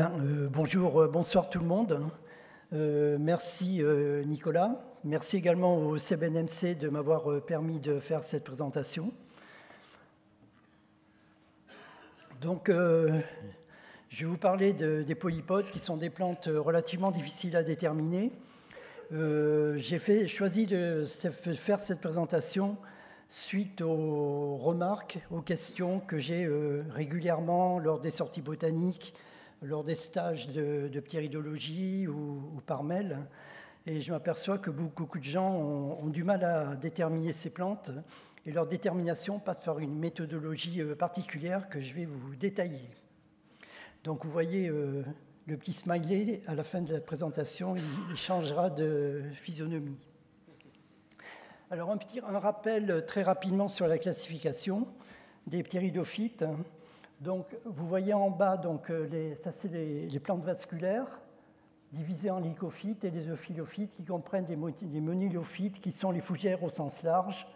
Bien, bonsoir tout le monde. Merci Nicolas. Merci également au CBNMC de m'avoir permis de faire cette présentation. Donc, je vais vous parler des polypodes qui sont des plantes relativement difficiles à déterminer. J'ai choisi de faire cette présentation suite aux remarques, aux questions que j'ai régulièrement lors des sorties botaniques, lors des stages de ptéridologie ou par mail. Et je m'aperçois que beaucoup de gens ont du mal à déterminer ces plantes. Et leur détermination passe par une méthodologie particulière que je vais vous détailler. Donc vous voyez le petit smiley à la fin de la présentation, il changera de physionomie. Alors un rappel très rapidement sur la classification des ptéridophytes. Donc vous voyez en bas, ça c'est les plantes vasculaires, divisées en lycophytes et les euphylophytes qui comprennent les monilophytes qui sont les fougères au sens large.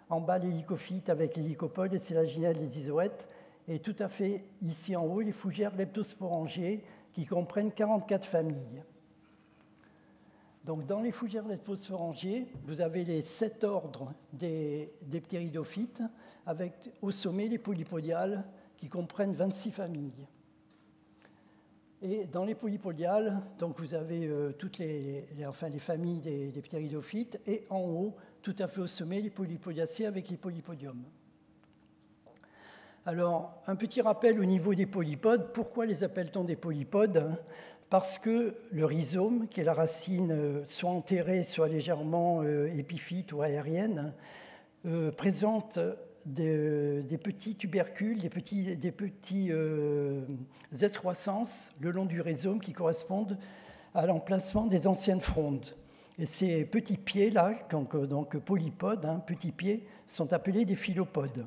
En bas les lycophytes avec les lycopodes, les sélaginelles, les isoètes. Et tout à fait ici en haut les fougères leptosporangées qui comprennent 44 familles. Donc dans les fougères leptosporangées, vous avez les 7 ordres des ptéridophytes avec au sommet les polypodiales qui comprennent 26 familles. Et dans les polypodiales, donc vous avez toutes les familles des ptéridophytes et en haut, tout à fait au sommet, les polypodiacées avec les polypodiums. Alors, un petit rappel au niveau des polypodes. Pourquoi les appelle-t-on des polypodes ? Parce que le rhizome, qui est la racine soit enterrée, soit légèrement épiphyte ou aérienne, présente des petits tubercules, des petits excroissances le long du rhizome qui correspondent à l'emplacement des anciennes frondes. Et ces petits pieds-là, donc polypodes, petits pieds, sont appelés des phylopodes.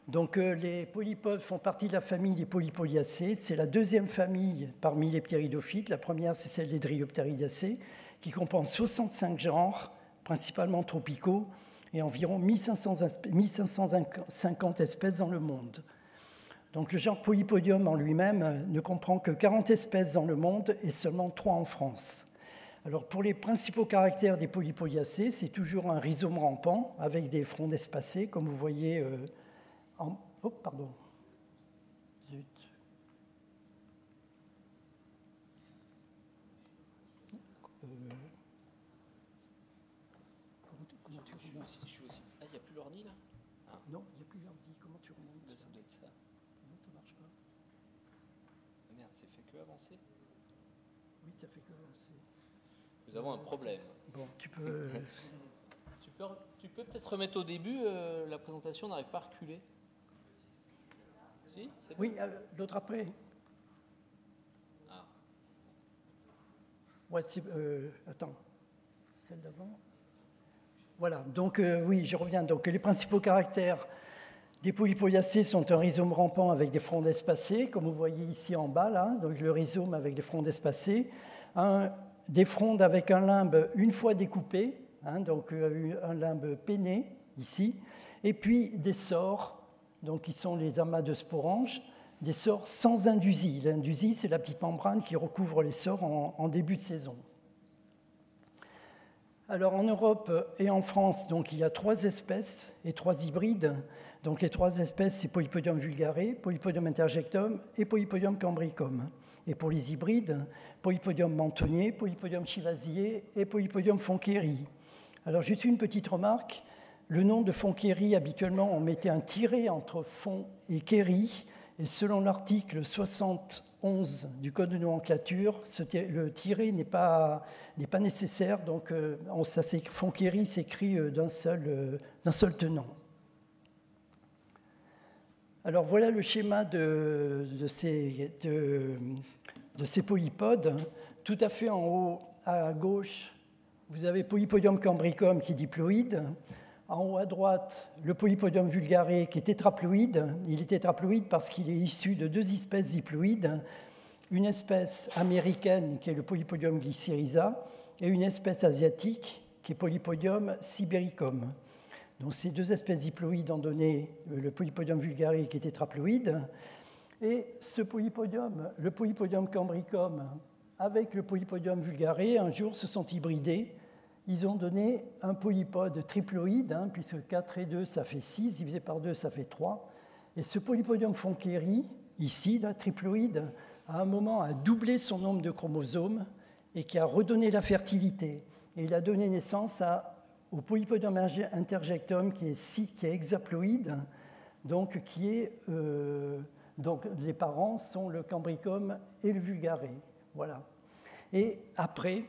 Donc les polypodes font partie de la famille des polypodiacées. C'est la deuxième famille parmi les ptéridophytes. La première, c'est celle des dryoptéridacées, qui comprend 65 genres, principalement tropicaux, et environ 1550 espèces dans le monde. Donc le genre Polypodium en lui-même ne comprend que 40 espèces dans le monde et seulement 3 en France. Alors pour les principaux caractères des polypodiacées, c'est toujours un rhizome rampant avec des frondes espacées, comme vous voyez Oh, pardon. Zut. Comment tu remontes ? Je suis aussi. Ah, il n'y a plus l'ordi là ? Non, il n'y a plus l'ordi. Comment tu remontes ? Ça doit être ça. Non, ça ne marche pas. Ah, merde, c'est fait que avancer ? Oui, ça fait que avancer. Nous avons un problème. Bon, tu peux... Tu peux peut-être remettre au début, la présentation n'arrive pas à reculer. Si, c'est bon. Oui, l'autre après. Ah. Ouais, attends. Celle d'avant. Voilà, donc oui, je reviens. Donc les principaux caractères des polypodiacées sont un rhizome rampant avec des frondes espacées, comme vous voyez ici en bas, là, donc le rhizome avec des frondes espacées, des frondes avec un limbe une fois découpé, donc un limbe penné ici, et puis des sores, donc qui sont les amas de sporanges, des sores sans indusie. L'indusie, c'est la petite membrane qui recouvre les sores en début de saison. Alors en Europe et en France, donc, il y a 3 espèces et 3 hybrides. Donc les 3 espèces, c'est Polypodium vulgare, Polypodium interjectum et Polypodium cambricum. Et pour les hybrides, Polypodium mentonnier, Polypodium chivasier et Polypodium fonkeri. Alors juste une petite remarque, le nom de fonkeri, habituellement, on mettait un tiret entre fon et keri, et selon l'article 71 du Code de nomenclature, le tiret n'est pas nécessaire, donc fonkeri s'écrit d'un seul tenant. Alors voilà le schéma de ces polypodes. Tout à fait en haut, à gauche, vous avez Polypodium cambricum qui est diploïde. En haut à droite, le Polypodium vulgare qui est tétraploïde. Il est tétraploïde parce qu'il est issu de 2 espèces diploïdes, une espèce américaine qui est le Polypodium glycyrrhiza et une espèce asiatique qui est Polypodium sibericum. Donc ces 2 espèces diploïdes ont donné le Polypodium vulgare qui est tétraploïde. Et ce polypodium, le polypodium cambricum avec le polypodium vulgare, un jour se sont hybridés. Ils ont donné un polypode triploïde, puisque 4 et 2, ça fait 6, divisé par 2, ça fait 3. Et ce polypodium Fonkeri, ici, là, triploïde, à un moment a doublé son nombre de chromosomes et qui a redonné la fertilité. Et il a donné naissance au polypodium interjectum qui est hexaploïde, donc donc les parents sont le cambricum et le vulgare. Voilà. Et après,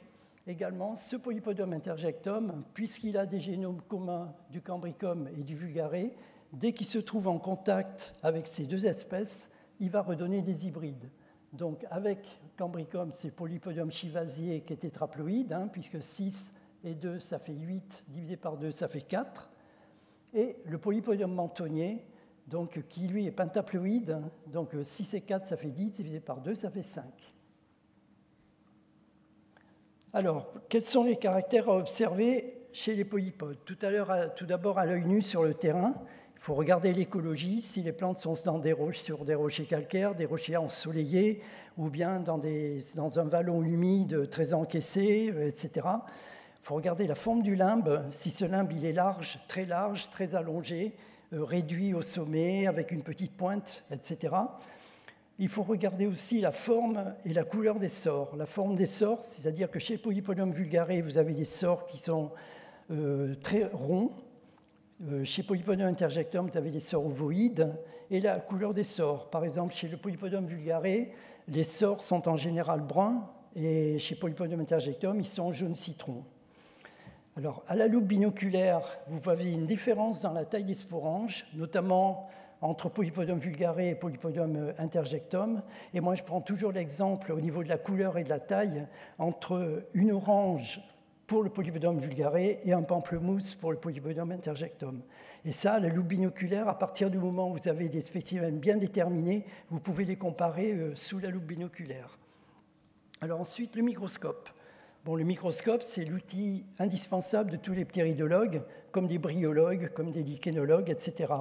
également, ce polypodium interjectum, puisqu'il a des génomes communs du cambricum et du vulgare, dès qu'il se trouve en contact avec ces deux espèces, il va redonner des hybrides. Donc avec cambricum, c'est polypodium chivasier qui est tétraploïde, puisque 6 et 2, ça fait 8, divisé par 2, ça fait 4. Et le polypodium mentonnier, donc, qui lui est pentaploïde, donc 6 et 4, ça fait 10, divisé par 2, ça fait 5. Alors, quels sont les caractères à observer chez les polypodes? Tout d'abord, à l'œil nu sur le terrain, il faut regarder l'écologie, si les plantes sont dans des roches, sur des rochers calcaires, des rochers ensoleillés, ou bien dans un vallon humide très encaissé, etc. Il faut regarder la forme du limbe, si ce limbe il est large, très allongé, réduit au sommet, avec une petite pointe, etc. Il faut regarder aussi la forme et la couleur des sores. La forme des sores, c'est-à-dire que chez Polypodium vulgare, vous avez des sores qui sont très ronds. Chez Polypodium interjectum, vous avez des sores ovoïdes. Et la couleur des sores, par exemple, chez le Polypodium vulgare, les sores sont en général bruns, et chez Polypodium interjectum, ils sont jaune citron. Alors, à la loupe binoculaire, vous avez une différence dans la taille des sporanges, notamment entre Polypodium vulgare et Polypodium interjectum. Et moi, je prends toujours l'exemple au niveau de la couleur et de la taille entre une orange pour le Polypodium vulgare et un pamplemousse pour le Polypodium interjectum. Et ça, la loupe binoculaire, à partir du moment où vous avez des spécimens bien déterminés, vous pouvez les comparer sous la loupe binoculaire. Alors ensuite, le microscope. Bon, le microscope, c'est l'outil indispensable de tous les ptéridologues, comme des bryologues, comme des lichénologues, etc.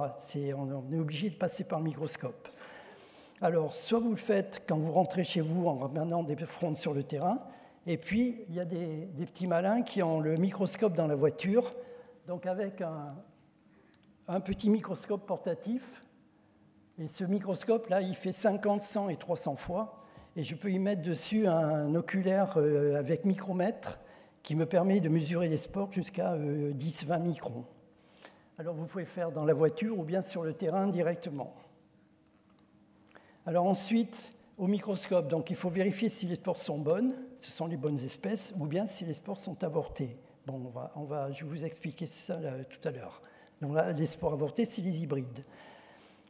On est obligé de passer par le microscope. Alors, soit vous le faites quand vous rentrez chez vous en ramenant des frondes sur le terrain, et puis il y a des petits malins qui ont le microscope dans la voiture, donc avec un petit microscope portatif. Et ce microscope-là, il fait 50, 100 et 300 fois. Et je peux y mettre dessus un oculaire avec micromètre qui me permet de mesurer les spores jusqu'à 10-20 microns. Alors vous pouvez faire dans la voiture ou bien sur le terrain directement. Alors ensuite, au microscope, donc il faut vérifier si les spores sont bonnes, ce sont les bonnes espèces, ou bien si les spores sont avortées. Bon, je vais vous expliquer ça là, tout à l'heure. Donc là, les spores avortées, c'est les hybrides.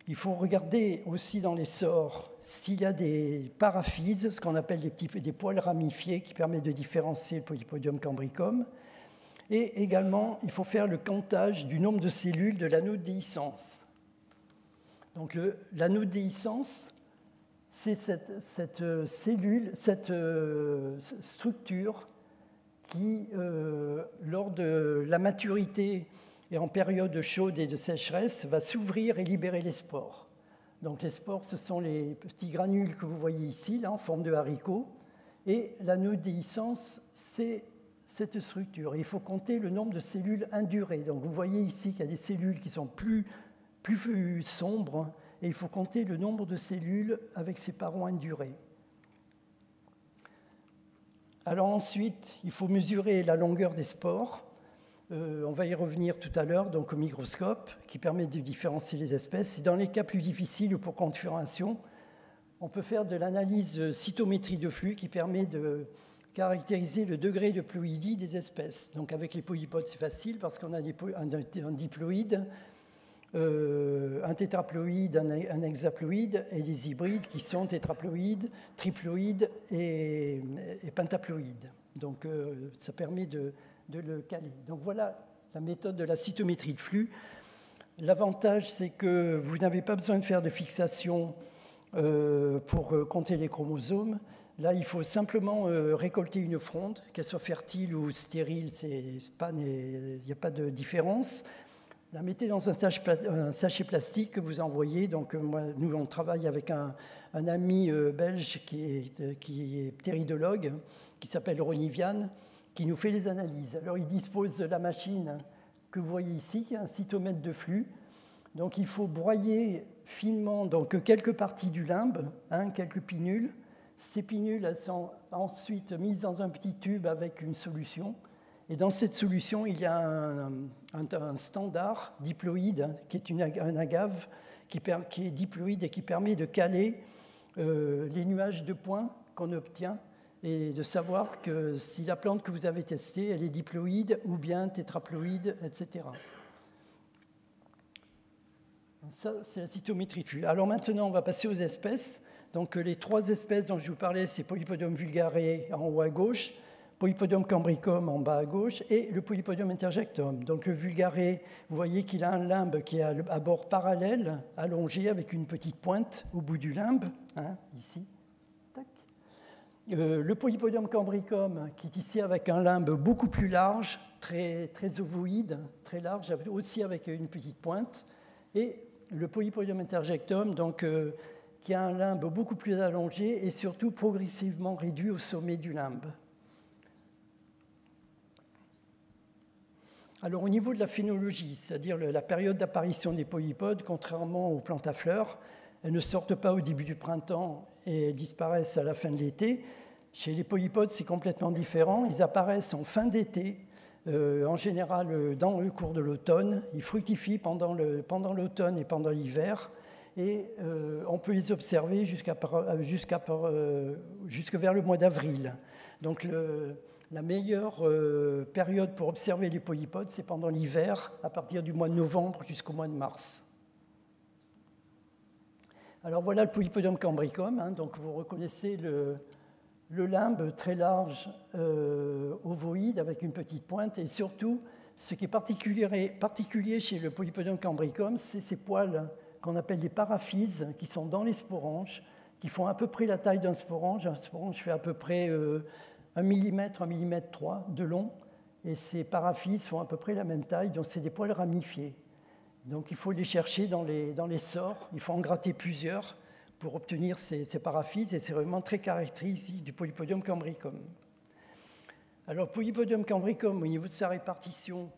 Il faut regarder aussi dans les sores s'il y a des paraphyses, ce qu'on appelle des poils ramifiés qui permettent de différencier le Polypodium cambricum. Et également, il faut faire le comptage du nombre de cellules de l'anneau de déhiscence. Donc l'anneau de déhiscence, c'est cette structure qui, lors de la maturité et en période chaude et de sécheresse, va s'ouvrir et libérer les spores. Donc les spores, ce sont les petits granules que vous voyez ici, là, en forme de haricot. Et l'anneau de déhiscence, c'est cette structure. Et il faut compter le nombre de cellules indurées. Donc vous voyez ici qu'il y a des cellules qui sont plus sombres, et il faut compter le nombre de cellules avec ces parents indurés. Alors ensuite, il faut mesurer la longueur des spores. On va y revenir tout à l'heure, donc au microscope, qui permet de différencier les espèces. Et dans les cas plus difficiles ou pour confirmation, on peut faire de l'analyse cytométrie de flux qui permet de caractériser le degré de ploïdie des espèces. Donc avec les polypodes, c'est facile parce qu'on a un diploïde, un tétraploïde, un hexaploïde et des hybrides qui sont tétraploïdes, triploïdes et pentaploïdes. Donc ça permet de le caler. Donc voilà la méthode de la cytométrie de flux. L'avantage, c'est que vous n'avez pas besoin de faire de fixation pour compter les chromosomes. Là, il faut simplement récolter une fronde, qu'elle soit fertile ou stérile, il n'y a pas de différence. La mettez dans un sachet plastique que vous envoyez. Donc, nous, on travaille avec un ami belge qui est ptéridologue, qui s'appelle Ronnie Vian, qui nous fait les analyses. Alors, il dispose de la machine que vous voyez ici, qui est un cytomètre de flux. Donc, il faut broyer finement donc, quelques parties du limbe, quelques pinules. Ces pinules, elles sont ensuite mises dans un petit tube avec une solution. Et dans cette solution, il y a un standard diploïde, qui est un agave, qui est diploïde et qui permet de caler les nuages de points qu'on obtient et de savoir que si la plante que vous avez testée, elle est diploïde ou bien tétraploïde, etc. Ça, c'est la cytométrie de flux. Alors maintenant, on va passer aux espèces. Donc les 3 espèces dont je vous parlais, c'est Polypodium vulgare en haut à gauche, Polypodium cambricum en bas à gauche et le Polypodium interjectum. Donc le vulgare, vous voyez qu'il a un limbe qui est à bord parallèle, allongé avec une petite pointe au bout du limbe, ici. Tac. Le Polypodium cambricum qui est ici avec un limbe beaucoup plus large, très ovoïde, très large, aussi avec une petite pointe. Et le Polypodium interjectum, donc, qui a un limbe beaucoup plus allongé et surtout progressivement réduit au sommet du limbe. Alors au niveau de la phénologie, c'est-à-dire la période d'apparition des polypodes, contrairement aux plantes à fleurs, elles ne sortent pas au début du printemps et disparaissent à la fin de l'été. Chez les polypodes, c'est complètement différent. Ils apparaissent en fin d'été, en général dans le cours de l'automne. Ils fructifient pendant l'automne et pendant l'hiver. Et on peut les observer jusque vers le mois d'avril. Donc la meilleure période pour observer les polypodes, c'est pendant l'hiver, à partir du mois de novembre jusqu'au mois de mars. Alors voilà le Polypodium cambricum, donc vous reconnaissez le limbe très large, ovoïde, avec une petite pointe, et surtout, ce qui est particulier chez le Polypodium cambricum, c'est ces poils qu'on appelle des paraphyses, qui sont dans les sporanges, qui font à peu près la taille d'un sporange. Un sporange fait à peu près 1 mm, 1 mm 3 de long, et ces paraphyses font à peu près la même taille, donc c'est des poils ramifiés. Donc il faut les chercher dans les sores, il faut en gratter plusieurs pour obtenir ces paraphyses, et c'est vraiment très caractéristique du Polypodium cambricum. Alors Polypodium cambricum, au niveau de sa répartition,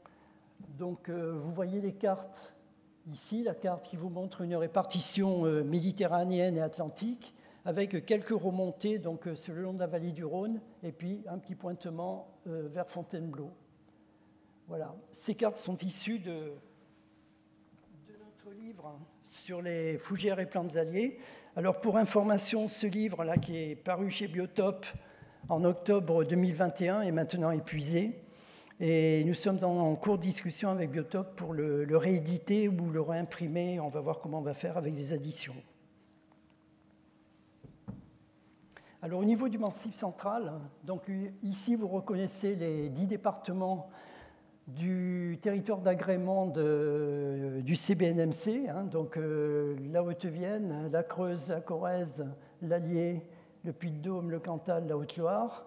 donc vous voyez les cartes ici, la carte qui vous montre une répartition méditerranéenne et atlantique, avec quelques remontées donc, sur le long de la vallée du Rhône, et puis un petit pointement vers Fontainebleau. Voilà. Ces cartes sont issues de notre livre sur les fougères et plantes alliées. Alors pour information, ce livre-là qui est paru chez Biotope en octobre 2021 est maintenant épuisé. Et nous sommes en cours de discussion avec Biotope pour le rééditer ou le réimprimer. On va voir comment on va faire avec des additions. Alors au niveau du Massif central, donc ici vous reconnaissez les 10 départements du territoire d'agrément du CBNMC, donc la Haute-Vienne, la Creuse, la Corrèze, l'Allier, le Puy-de-Dôme, le Cantal, la Haute-Loire,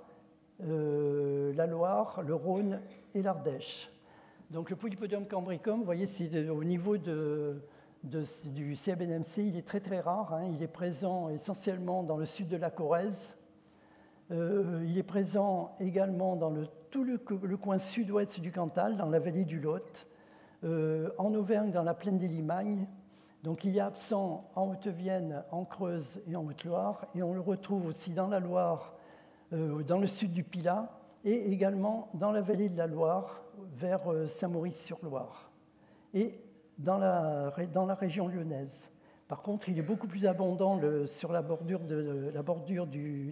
la Loire, le Rhône et l'Ardèche. Donc le Polypodium cambricum, vous voyez, c'est au niveau du CBNMC, il est très très rare. Il est présent essentiellement dans le sud de la Corrèze. Il est présent également dans tout le coin sud-ouest du Cantal, dans la vallée du Lot, en Auvergne, dans la plaine des Limagnes. Donc il est absent en Haute-Vienne, en Creuse et en Haute-Loire. Et on le retrouve aussi dans la Loire, dans le sud du Pilat, et également dans la vallée de la Loire, vers Saint-Maurice-sur-Loire, et dans la région lyonnaise. Par contre, il est beaucoup plus abondant sur la bordure de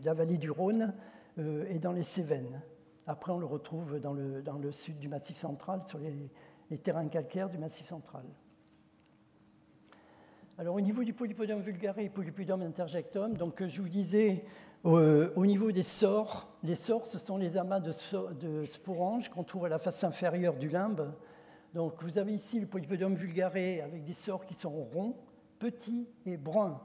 la vallée du Rhône et dans les Cévennes. Après, on le retrouve dans le sud du Massif central, sur les terrains calcaires du Massif central. Alors, au niveau du Polypodium vulgare et Polypodium interjectum, donc, je vous disais, au niveau des sores, les sores, ce sont les amas de sporanges qu'on trouve à la face inférieure du limbe. Donc, vous avez ici le Polypodium vulgare avec des sores qui sont ronds, petits et bruns.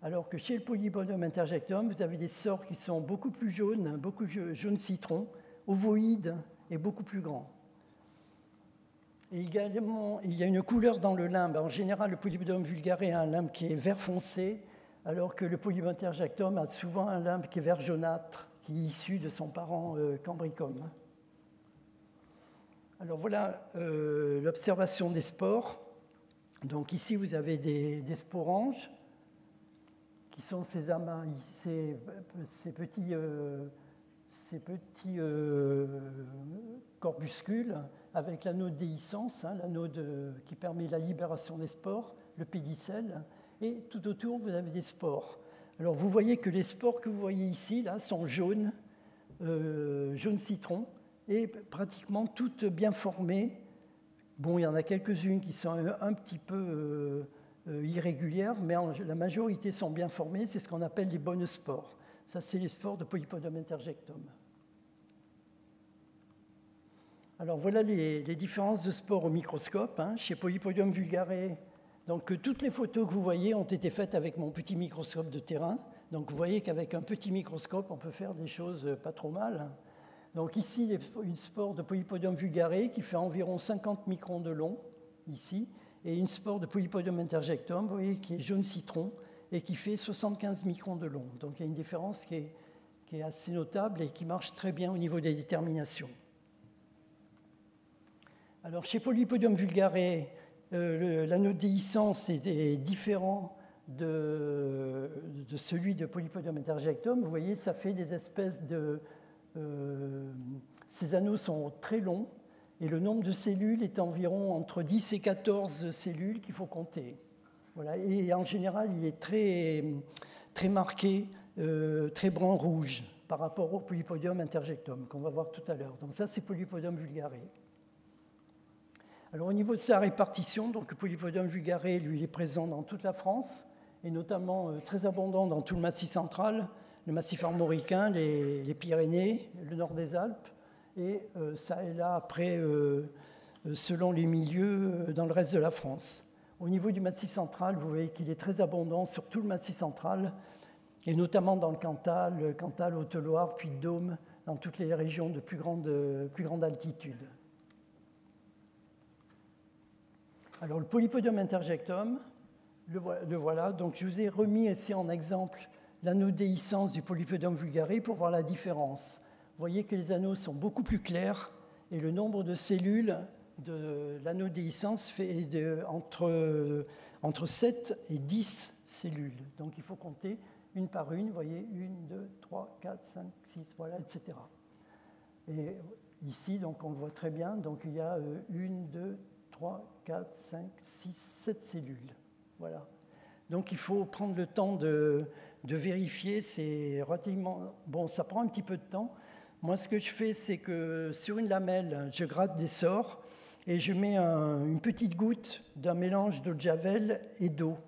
Alors que chez le Polypodium interjectum, vous avez des sores qui sont beaucoup plus jaunes, beaucoup jaune citron, ovoïdes et beaucoup plus grands. Et également, il y a une couleur dans le limbe. En général, le Polypodium vulgare a un limbe qui est vert foncé, alors que le Polypodium interjectum a souvent un limbe qui est vert jaunâtre, qui est issu de son parent Cambricum. Alors voilà l'observation des spores. Donc ici, vous avez des sporanges, qui sont ces amas, ces petits corpuscules avec l'anode déhiscence, l'anode qui permet la libération des spores, le pédicelle, et tout autour, vous avez des spores. Alors vous voyez que les spores que vous voyez ici là, sont jaunes, jaune citron, et pratiquement toutes bien formées. Bon, il y en a quelques-unes qui sont un petit peu irrégulières, mais la majorité sont bien formées. C'est ce qu'on appelle les bonnes spores. Ça, c'est les spores de Polypodium interjectum. Alors voilà les différences de spores au microscope. Chez Polypodium vulgare, donc toutes les photos que vous voyez ont été faites avec mon petit microscope de terrain. Donc vous voyez qu'avec un petit microscope, on peut faire des choses pas trop mal. Donc ici, une spore de Polypodium vulgare qui fait environ 50 microns de long, ici, et une spore de Polypodium interjectum, vous voyez, qui est jaune citron et qui fait 75 microns de long. Donc il y a une différence qui est assez notable et qui marche très bien au niveau des déterminations. Alors chez Polypodium vulgare, l'anode déhiscence est différent de celui de Polypodium interjectum. Vous voyez, ça fait des espèces de... ces anneaux sont très longs et le nombre de cellules est environ entre 10 et 14 cellules qu'il faut compter. Voilà. Et en général, il est très marqué, très brun-rouge par rapport au Polypodium interjectum qu'on va voir tout à l'heure. Donc ça, c'est Polypodium vulgare. Alors au niveau de sa répartition, donc le Polypodium vulgare, lui, il est présent dans toute la France et notamment très abondant dans tout le Massif central, le Massif armoricain, les Pyrénées, le nord des Alpes, et ça et là, après, selon les milieux, dans le reste de la France. Au niveau du Massif central, vous voyez qu'il est très abondant sur tout le Massif central, et notamment dans le Cantal, Haute-Loire, Puy-de-Dôme, dans toutes les régions de plus grande altitude. Alors le Polypodium interjectum, le voilà. Donc je vous ai remis ici en exemple l'anneau déhiscence du Polypodium vulgare pour voir la différence. Vous voyez que les anneaux sont beaucoup plus clairs et le nombre de cellules de l'anneau déhiscence fait entre 7 et 10 cellules. Donc il faut compter une par une, vous voyez, 1, 2, 3, 4, 5, 6, voilà, etc. Et ici, donc on le voit très bien, donc il y a 1, 2, 3, 4, 5, 6, 7 cellules. Voilà. Donc il faut prendre le temps de vérifier, c'est relativement... Bon, ça prend un petit peu de temps. Moi, ce que je fais, c'est que sur une lamelle, je gratte des sorts et je mets une petite goutte d'un mélange d'eau de javel et d'eau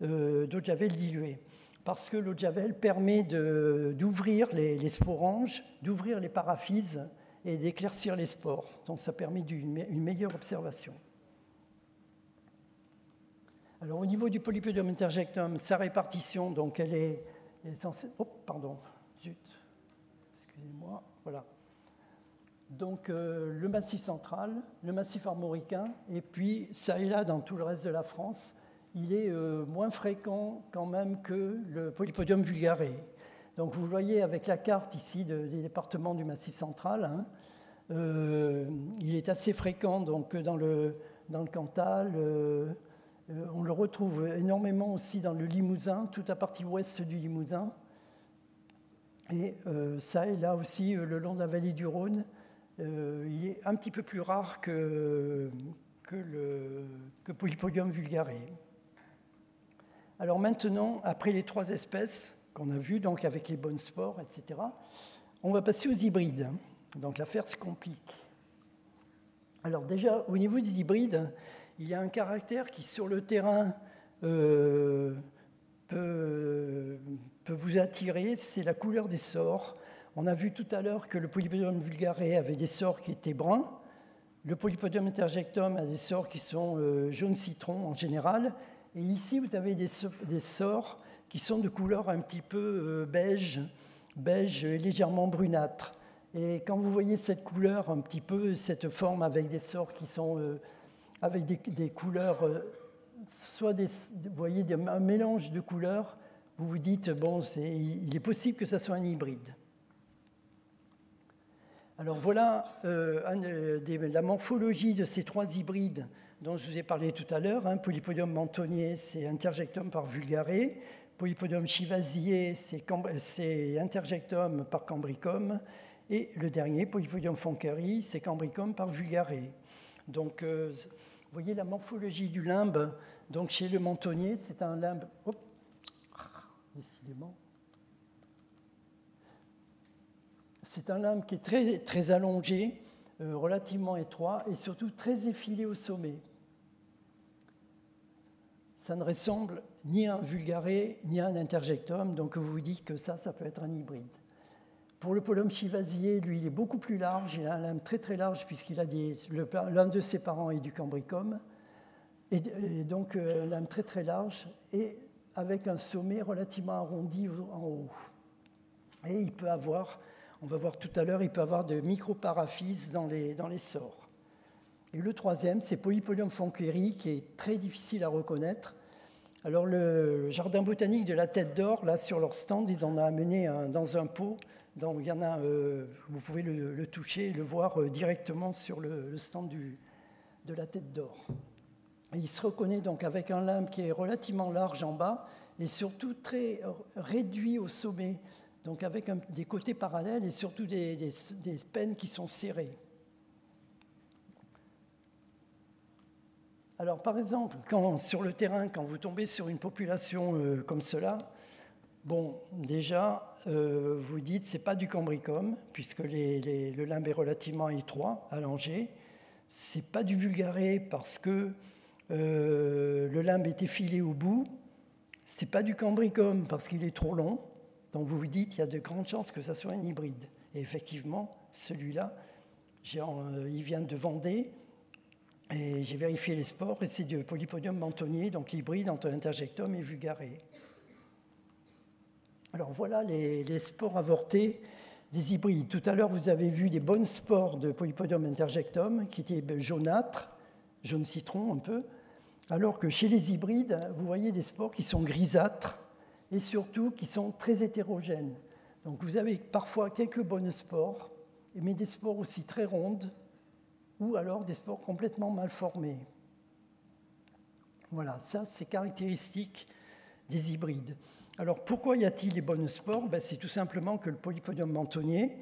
de javel diluée. Parce que l'eau de javel permet d'ouvrir les sporanges, d'ouvrir les paraphyses et d'éclaircir les spores. Donc ça permet une meilleure observation. Alors au niveau du Polypodium interjectum, sa répartition, donc elle est censée... Oh, pardon, zut, excusez-moi, voilà. Donc le Massif central, le Massif armoricain, et puis ça et là dans tout le reste de la France, il est moins fréquent quand même que le Polypodium vulgare. Donc vous voyez avec la carte ici des départements du Massif central, il est assez fréquent donc, dans le Cantal, on le retrouve énormément aussi dans le Limousin, toute la partie ouest du Limousin, et ça et là aussi le long de la vallée du Rhône. Il est un petit peu plus rare que Polypodium vulgare. Alors maintenant, après les 3 espèces qu'on a vues, donc avec les bonnes spores, etc., on va passer aux hybrides. Donc l'affaire se complique. Alors déjà, au niveau des hybrides, il y a un caractère qui, sur le terrain, peut vous attirer, c'est la couleur des sorts. On a vu tout à l'heure que le Polypodium vulgare avait des sorts qui étaient bruns. Le Polypodium interjectum a des sorts qui sont jaune citron en général. Et ici, vous avez des sorts qui sont de couleur un petit peu beige et légèrement brunâtre. Et quand vous voyez cette couleur, un petit peu, cette forme avec des sorts qui sont avec des couleurs, soit vous voyez un mélange de couleurs, vous vous dites, bon, il est possible que ça soit un hybride. Alors voilà la morphologie de ces 3 hybrides dont je vous ai parlé tout à l'heure. Hein. Polypodium mentonnier, c'est interjectum par vulgare. Polypodium chivasier, c'est interjectum par cambricum. Et le dernier, Polypodium fonkeri, c'est cambricum par vulgare. Donc, vous voyez la morphologie du limbe. Donc, chez le mentonnier, c'est un limbe... décidément. C'est un limbe qui est très, très allongé, relativement étroit et surtout très effilé au sommet. Ça ne ressemble ni à un vulgare ni à un interjectum, donc vous vous dites que ça peut être un hybride. Pour le polypodium chivasier, lui, il est beaucoup plus large, il a un limbe très très large puisqu'il a l'un de ses parents est du cambricum, et donc un limbe très très large et avec un sommet relativement arrondi en haut. Et il peut avoir, on va voir tout à l'heure, il peut avoir de microparaphyses dans les sores. Et le troisième, c'est Polypodium fonkeri, qui est très difficile à reconnaître. Alors le jardin botanique de la Tête d'Or, là sur leur stand, ils en ont amené dans un pot. Donc il y en a, vous pouvez le toucher et le voir directement sur le stand de la Tête d'Or. Et il se reconnaît donc avec un limbe qui est relativement large en bas et surtout très réduit au sommet, donc avec des côtés parallèles et surtout des pennes qui sont serrées. Alors par exemple, sur le terrain, quand vous tombez sur une population comme cela, bon, déjà, vous dites c'est pas du cambricum, puisque le limbe est relativement étroit, allongé. C'est pas du vulgare parce que le limbe est effilé au bout. C'est pas du cambricum parce qu'il est trop long. Donc vous vous dites il y a de grandes chances que ça soit un hybride. Et effectivement, celui-là, il vient de Vendée. Et j'ai vérifié les spores et c'est du Polypodium mentonnier, donc l'hybride entre interjectum et vulgare. Alors voilà les spores avortés des hybrides. Tout à l'heure, vous avez vu des bonnes spores de Polypodium interjectum qui étaient jaunâtres, jaune citron un peu, alors que chez les hybrides, vous voyez des spores qui sont grisâtres et surtout qui sont très hétérogènes. Donc vous avez parfois quelques bonnes spores, mais des spores aussi très rondes, ou alors des spores complètement mal formées. Voilà, ça c'est caractéristique des hybrides. Alors pourquoi y a-t-il les bonnes spores ? C'est tout simplement que le Polypodium mentonnier,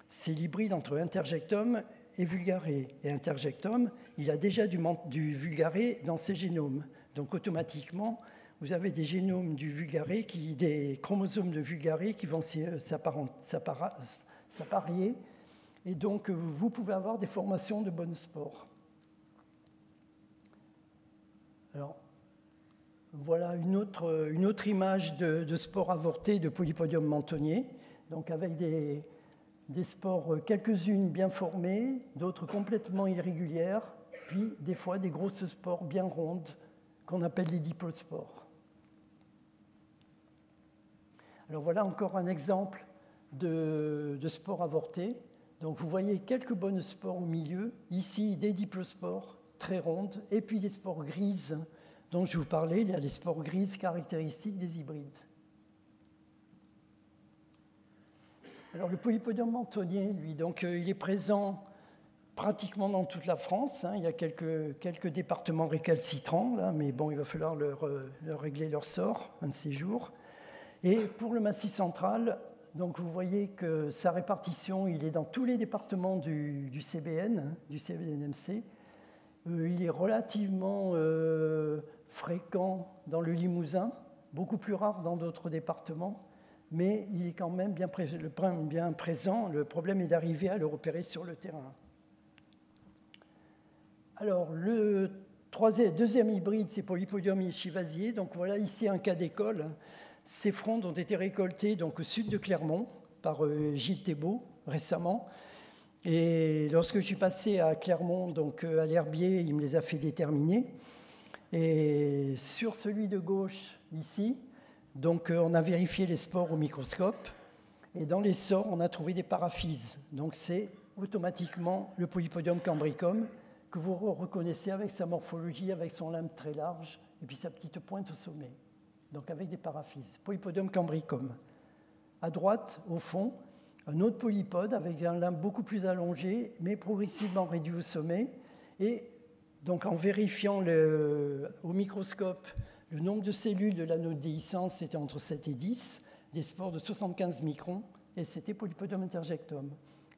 c'est l'hybride entre interjectum et vulgare. Et interjectum, il a déjà du vulgare dans ses génomes. Donc automatiquement, vous avez des génomes du vulgare, des chromosomes de vulgare qui vont s'apparier. Et donc, vous pouvez avoir des formations de bonnes spores. Alors, voilà une autre image de spores avortées de Polypodium mentonnier, donc avec des spores, quelques-unes bien formées, d'autres complètement irrégulières, puis des fois des grosses spores bien rondes qu'on appelle les diplospores. Alors voilà encore un exemple de spores avortées. Donc vous voyez quelques bonnes spores au milieu, ici des diplospores très rondes, et puis des spores grises dont je vous parlais, il y a les spores grises caractéristiques des hybrides. Alors le Polypodium mentonnier, lui, donc il est présent pratiquement dans toute la France, hein. Il y a quelques départements récalcitrants, là, mais bon, il va falloir leur régler leur sort un de ces jours. Et pour le Massif central, donc vous voyez que sa répartition, il est dans tous les départements du CBN, du CBNMC. Il est relativement fréquent dans le Limousin, beaucoup plus rare dans d'autres départements, mais il est quand même bien présent. Le problème est d'arriver à le repérer sur le terrain. Alors, le deuxième hybride, c'est Polypodium chivasier. Donc voilà ici un cas d'école. Ces frondes ont été récoltées donc, au sud de Clermont par Gilles Thébault récemment. Et lorsque je suis passé à Clermont, donc à l'herbier, il me les a fait déterminer. Et sur celui de gauche, ici, donc on a vérifié les spores au microscope. Et dans les sores, on a trouvé des paraphyses. Donc c'est automatiquement le Polypodium cambricum que vous reconnaissez avec sa morphologie, avec son limbe très large et puis sa petite pointe au sommet. Donc avec des paraphyses. Polypodium cambricum. À droite, au fond, un autre polypode avec un limbe beaucoup plus allongé, mais progressivement réduit au sommet. Et donc en vérifiant au microscope le nombre de cellules de l'anneau de déhiscence, c'était entre 7 et 10, des spores de 75 microns, et c'était Polypodium interjectum.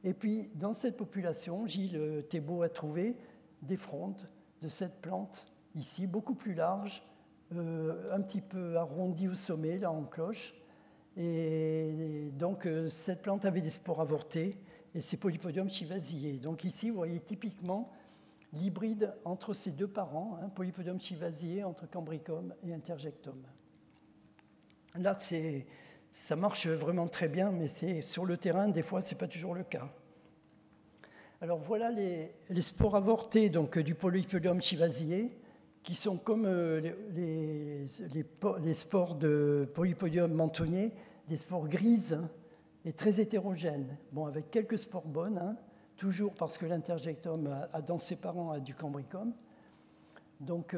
Et puis dans cette population, Gilles Thébault a trouvé des frondes de cette plante ici, beaucoup plus larges, un petit peu arrondies au sommet, là en cloche. Et donc, cette plante avait des spores avortés et c'est Polypodium chivasiae. Donc ici, vous voyez typiquement l'hybride entre ces deux parents, hein, Polypodium chivasiae entre cambricum et interjectum. Là, ça marche vraiment très bien, mais sur le terrain, des fois, ce n'est pas toujours le cas. Alors voilà les spores avortés donc, du Polypodium chivasiae, qui sont comme les spores de Polypodium mentonnier, des spores grises et très hétérogènes. Bon, avec quelques spores bonnes, hein, toujours parce que l'interjectum dans ses parents a du cambricum. Donc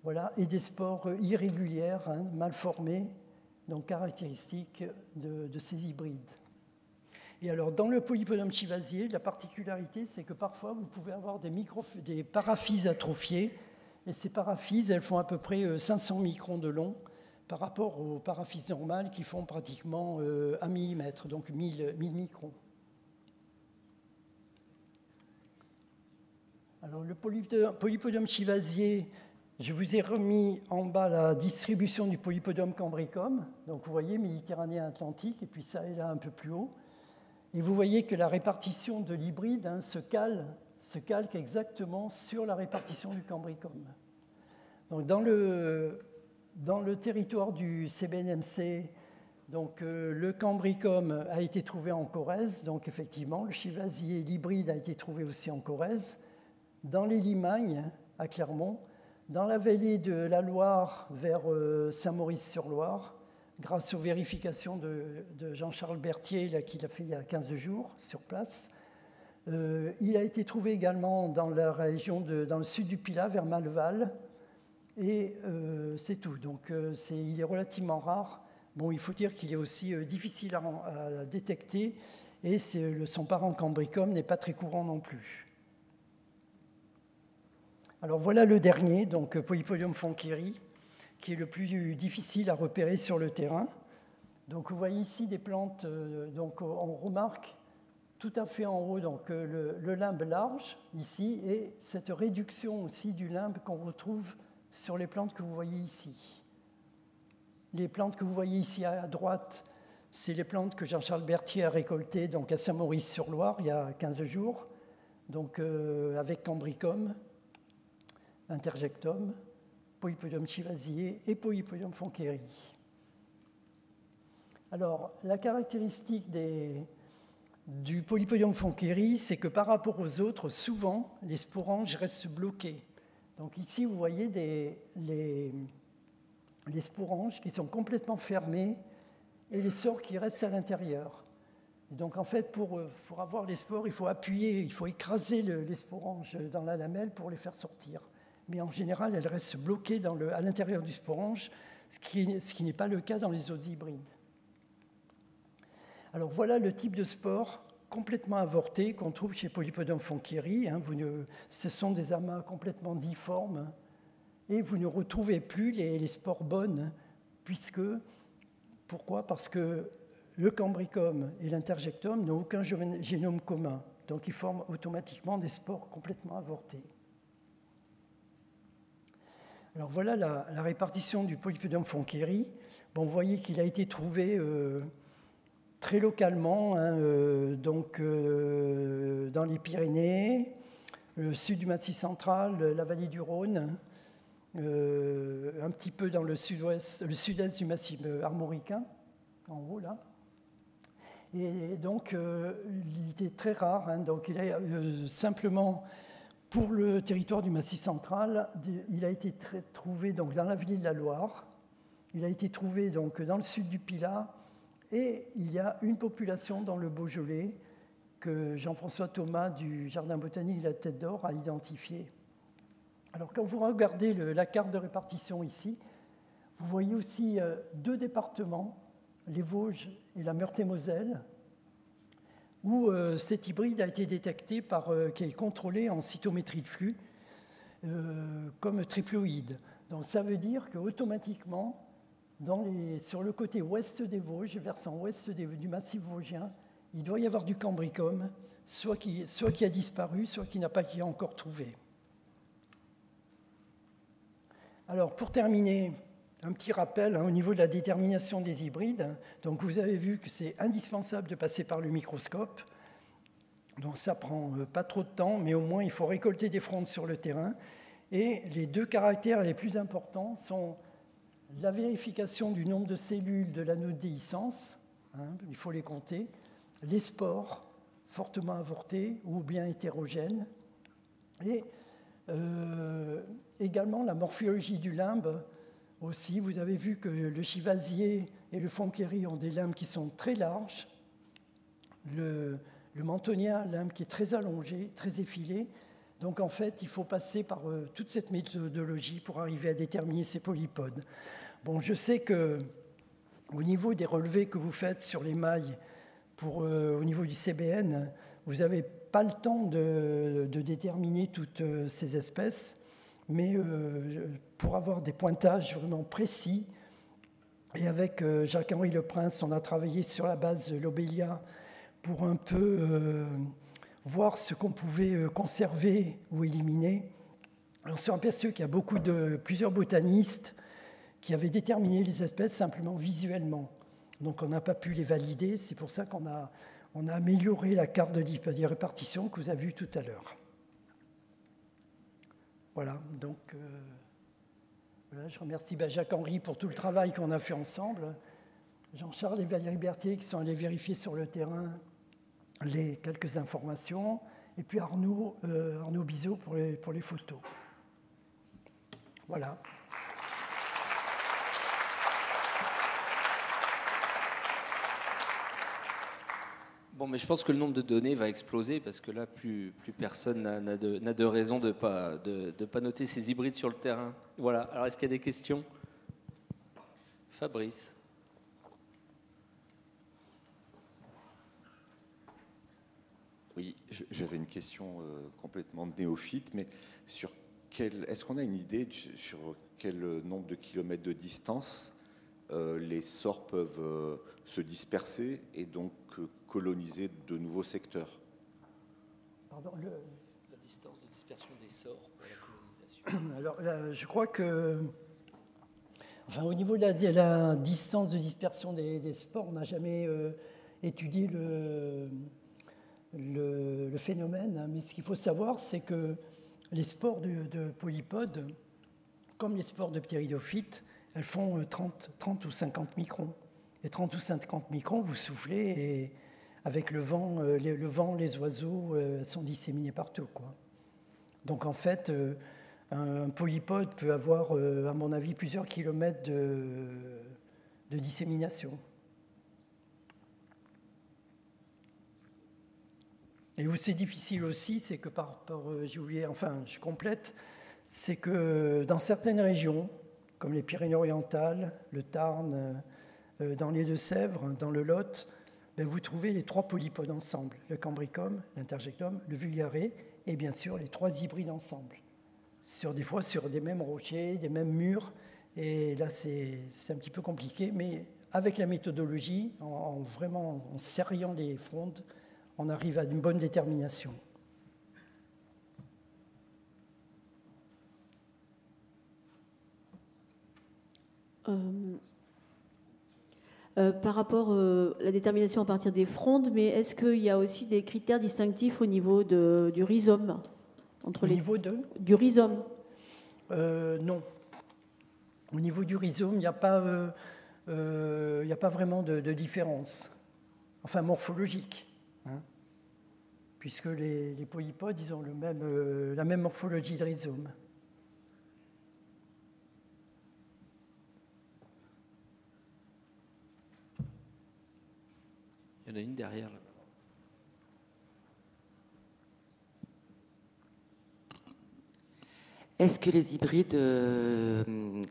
voilà, et des spores irrégulières, hein, mal formées, donc caractéristiques de ces hybrides. Et alors, dans le Polypodium chivasiae, la particularité, c'est que parfois, vous pouvez avoir des paraphyses atrophiées. Et ces paraphyses, elles font à peu près 500 microns de long par rapport aux paraphyses normales qui font pratiquement 1 mm, donc 1000 microns. Alors, le Polypodium chivasiae, je vous ai remis en bas la distribution du Polypodium cambricum. Donc, vous voyez, Méditerranée Atlantique, et puis ça est là un peu plus haut. Et vous voyez que la répartition de l'hybride hein, se calque exactement sur la répartition du cambricum. Donc dans le territoire du CBNMC, donc, le cambricum a été trouvé en Corrèze, donc effectivement, le chivasiae, l'hybride a été trouvé aussi en Corrèze, dans les Limagnes, à Clermont, dans la vallée de la Loire vers Saint-Maurice-sur-Loire, grâce aux vérifications de Jean-Charles Berthier qu'il a fait il y a 15 jours sur place. Il a été trouvé également dans la région dans le sud du Pilat, vers Malleval, et c'est tout. Donc il est relativement rare. Bon, il faut dire qu'il est aussi difficile à détecter, et son parent cambricum n'est pas très courant non plus. Alors voilà le dernier, donc Polypodium fonkeri, qui est le plus difficile à repérer sur le terrain. Donc vous voyez ici des plantes, donc on remarque tout à fait en haut donc, le limbe large ici et cette réduction aussi du limbe qu'on retrouve sur les plantes que vous voyez ici. Les plantes que vous voyez ici à droite, c'est les plantes que Jean-Charles Berthier a récoltées donc, à Saint-Maurice-sur-Loire il y a 15 jours, donc, avec cambricum, interjectum, Polypodium chivasiae et Polypodium fonkeri. Alors, la caractéristique du Polypodium fonkeri, c'est que par rapport aux autres, souvent, les sporanges restent bloqués. Donc ici, vous voyez les sporanges qui sont complètement fermés et les sores qui restent à l'intérieur. Donc en fait, pour avoir les spores, il faut appuyer, il faut écraser les sporanges dans la lamelle pour les faire sortir. Mais en général, elles restent bloquées à l'intérieur du sporange, ce qui n'est pas le cas dans les autres hybrides. Alors voilà le type de spores complètement avortés qu'on trouve chez Polypodium fonkeri. Ce sont des amas complètement difformes et vous ne retrouvez plus les spores bonnes, pourquoi ? Parce que le cambricum et l'interjectum n'ont aucun génome commun, donc ils forment automatiquement des spores complètement avortés. Alors voilà la répartition du Polypodium fonkeri. Bon, vous voyez qu'il a été trouvé très localement, hein, dans les Pyrénées, le sud du Massif central, la vallée du Rhône, un petit peu dans le sud-est du Massif armoricain, en haut là. Et donc, il était très rare, hein, donc il a simplement... Pour le territoire du Massif central, il a été trouvé donc, dans la vallée de la Loire, il a été trouvé donc, dans le sud du Pilat Et il y a une population dans le Beaujolais que Jean-François Thomas du Jardin botanique de la Tête d'Or a identifiée. Alors quand vous regardez la carte de répartition ici, vous voyez aussi 2 départements, les Vosges et la Meurthe-et-Moselle, où cet hybride a été détecté qui est contrôlé en cytométrie de flux comme triploïde. Donc ça veut dire qu'automatiquement, sur le côté ouest des Vosges, versant ouest du massif vosgien, il doit y avoir du cambricum, soit qui a disparu, soit qui n'a pas été encore trouvé. Alors pour terminer, un petit rappel au niveau de la détermination des hybrides. Donc vous avez vu que c'est indispensable de passer par le microscope. Donc ça prend pas trop de temps, mais au moins il faut récolter des frondes sur le terrain. Et les 2 caractères les plus importants sont la vérification du nombre de cellules de l'anneau de déhiscence, il faut les compter, les spores fortement avortés ou bien hétérogènes, et également la morphologie du limbe. Aussi, vous avez vu que le chivasier et le fonkéry ont des limbes qui sont très larges, le mentonien a un limbe qui est très allongé, très effilé. Donc en fait, il faut passer par toute cette méthodologie pour arriver à déterminer ces polypodes. Bon, je sais qu'au niveau des relevés que vous faites sur les mailles, au niveau du CBN, vous n'avez pas le temps de déterminer toutes ces espèces, mais pour avoir des pointages vraiment précis, et avec Jacques-Henri Leprince, on a travaillé sur la base de l'Obélia pour un peu voir ce qu'on pouvait conserver ou éliminer. On s'est aperçu qu'il y a plusieurs botanistes qui avaient déterminé les espèces simplement visuellement. Donc on n'a pas pu les valider, c'est pour ça qu'on a amélioré la carte de répartition que vous avez vue tout à l'heure. Voilà, donc voilà, je remercie Jacques-Henri pour tout le travail qu'on a fait ensemble, Jean-Charles et Valérie Berthier qui sont allés vérifier sur le terrain quelques informations, et puis Arnaud Bizot pour les photos. Voilà. Bon, mais je pense que le nombre de données va exploser parce que là, plus personne n'a de raison de pas noter ces hybrides sur le terrain. Voilà. Alors, est-ce qu'il y a des questions? Fabrice. Oui, j'avais une question complètement néophyte, mais est-ce qu'on a une idée sur quel nombre de kilomètres de distance les sores peuvent se disperser et donc coloniser de nouveaux secteurs? Pardon, la distance de dispersion des sores pour la colonisation. Alors, là, je crois que, au niveau de la distance de dispersion des spores, on n'a jamais étudié le phénomène, mais ce qu'il faut savoir, c'est que les spores de polypodes, comme les spores de ptéridophytes, elles font 30 ou 50 microns. Et 30 ou 50 microns, vous soufflez et avec le vent, les oiseaux sont disséminés partout, quoi. Donc en fait, un polypode peut avoir, à mon avis, plusieurs kilomètres de dissémination. Et où c'est difficile aussi, c'est que je complète, c'est que dans certaines régions, comme les Pyrénées-Orientales, le Tarn, dans les Deux-Sèvres, dans le Lot, vous trouvez les 3 polypodes ensemble, le cambricum, l'interjectum, le vulgaré, et bien sûr les 3 hybrides ensemble, des fois sur des mêmes rochers, des mêmes murs, et là c'est un petit peu compliqué, mais avec la méthodologie, en serrant les frondes, on arrive à une bonne détermination. Par rapport à la détermination à partir des frondes, mais est-ce qu'il y a aussi des critères distinctifs au niveau du rhizome du rhizome? Non. Au niveau du rhizome, il n'y a pas vraiment de différence, enfin morphologique, hein, puisque les polypodes, ils ont la même morphologie de rhizome. en a une derrière. Là. Est-ce que les hybrides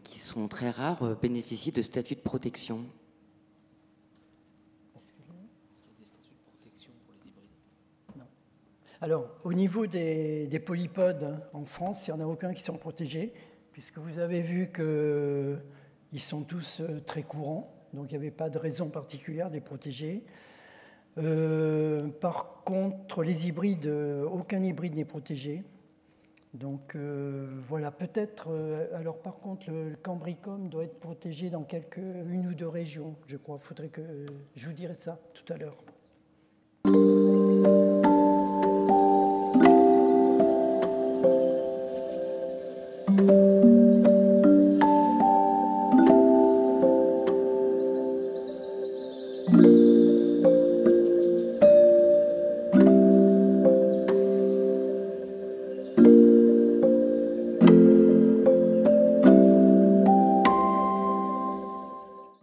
qui sont très rares bénéficient de statuts de protection ? Alors, au niveau des polypodes, en France, il n'y en a aucun qui sont protégés, puisque vous avez vu qu'ils sont tous très courants, donc il n'y avait pas de raison particulière de les protéger. Par contre, les hybrides, aucun hybride n'est protégé. Donc voilà, peut-être, alors par contre, le cambricum doit être protégé dans une ou deux régions, je crois. Il faudrait que je vous dirai ça tout à l'heure.